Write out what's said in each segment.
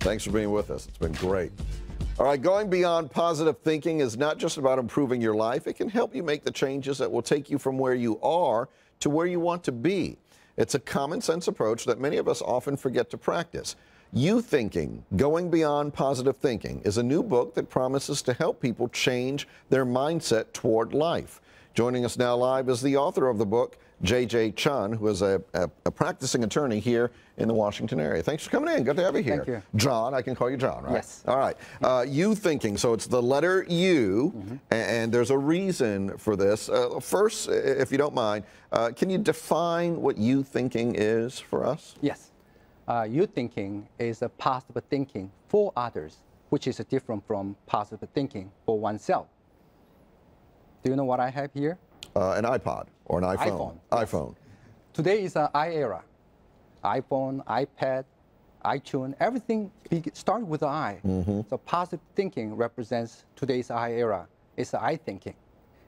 Thanks for being with us. It's been great. All right, going beyond positive thinking is not just about improving your life. It can help you make the changes that will take you from where you are to where you want to be. It's a common sense approach that many of us often forget to practice. uThinking, Going Beyond Positive Thinking, is a new book that promises to help people change their mindset toward life. Joining us now live is the author of the book, Chun, who is a practicing attorney here in the Washington area. Thanks for coming in. Good to have you here. Thank you. John, I can call you John, right? Yes. All right. uThinking, so it's the letter U, and there's a reason for this. First, if you don't mind, can you define what uThinking is for us? Yes. uThinking is a positive thinking for others, which is different from positive thinking for oneself. Do you know what I have here? An iPod or an iPhone. iPhone. Yes. Today is an I era. iPhone, iPad, iTunes, everything starts with the I. So positive thinking represents today's I era. It's I thinking.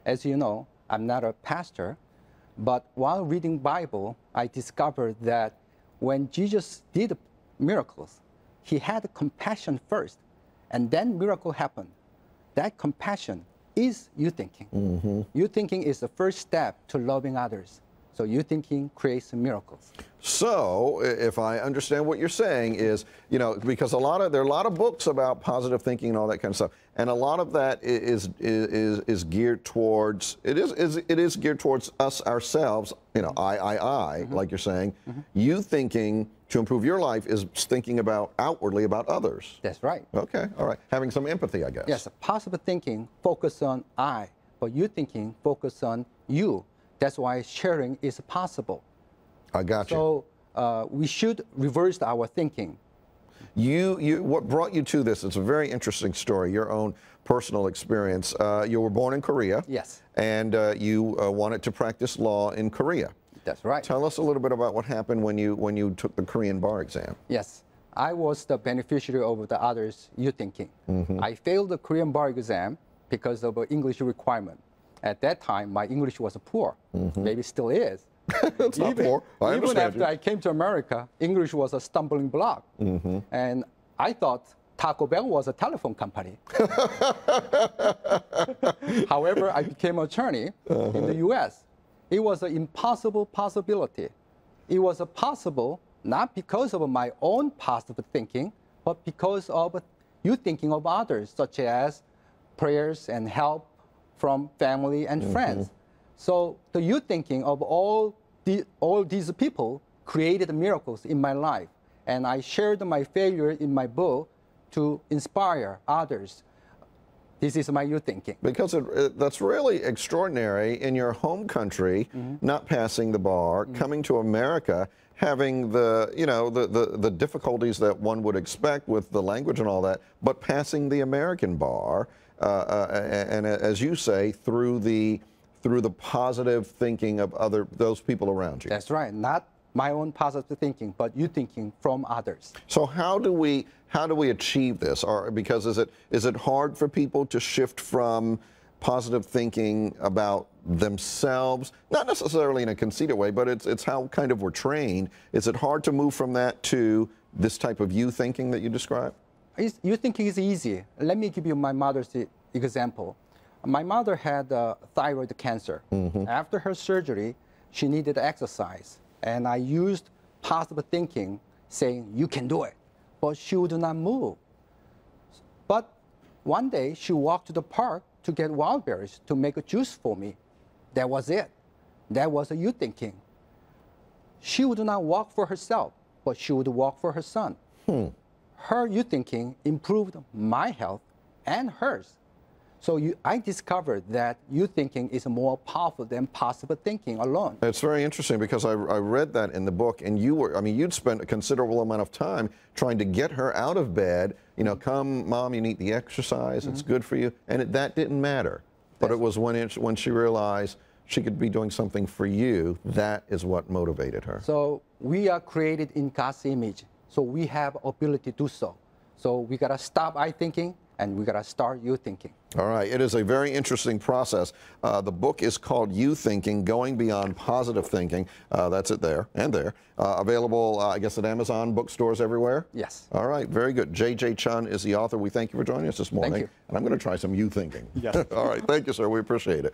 As you know, I'm not a pastor, but while reading Bible, I discovered that when Jesus did miracles, he had compassion first, and then miracle happened. That compassion is uThinking. uThinking is the first step to loving others. So uThinking creates miracles. So, if I understand what you're saying is, you know, because there are a lot of books about positive thinking and all that kind of stuff, and a lot of that is geared towards it is geared towards us ourselves. You know, like you're saying. uThinking to improve your life is thinking about outwardly about others. That's right. Okay, all right. Having some empathy, I guess. Yes, positive thinking focus on I, but uThinking focus on you. That's why sharing is possible. I got you. So we should reverse our thinking. What brought you to this? It's a very interesting story, your own personal experience. You were born in Korea. Yes. And you wanted to practice law in Korea. That's right. Tell us a little bit about what happened when you took the Korean bar exam. Yes. I was the beneficiary of the others' uThinking. I failed the Korean bar exam because of an English requirement. At that time, my English was poor. Maybe still is. It's not poor. I even understand after I came to America, English was a stumbling block. And I thought Taco Bell was a telephone company. However, I became an attorney in the U.S. It was an impossible possibility. It was possible not because of my own positive thinking, but because of uThinking of others, such as prayers and help from family and friends. So the uThinking of all these people created miracles in my life. And I shared my failure in my book to inspire others. This is my uThinking. Because that's really extraordinary in your home country, not passing the bar, coming to America, having the difficulties that one would expect with the language and all that, but passing the American bar, and as you say, through the positive thinking of those people around you. That's right. Not my own positive thinking, but uThinking from others. So how do we achieve this? Or because is it hard for people to shift from positive thinking about themselves, not necessarily in a conceited way, but it's how kind of we're trained. Is it hard to move from that to this type of uThinking that you describe? uThinking is easy. Let me give you my mother's example. My mother had thyroid cancer. After her surgery, she needed exercise. And I used positive thinking, saying, you can do it. But she would not move. But one day, she walked to the park to get wild berries to make a juice for me. That was it. That was a uThinking. She would not walk for herself, but she would walk for her son. Her uThinking improved my health and hers. So I discovered that uThinking is more powerful than positive thinking alone. It's very interesting because I read that in the book, and you'd spent a considerable amount of time trying to get her out of bed. You know, come, Mom, you need the exercise. It's good for you, and that didn't matter. But it was when she realized she could be doing something for you, that is what motivated her. So we are created in God's image, so we have ability to do so. So we gotta stop I thinking and we got to start uThinking. All right, it is a very interesting process. The book is called uThinking, Going Beyond Positive Thinking. That's it there and there. Available, I guess, at Amazon bookstores everywhere? Yes. All right, very good. J.J. Chun is the author. We thank you for joining us this morning. Thank you. And I'm going to try some uThinking. Yes. All right, thank you, sir. We appreciate it.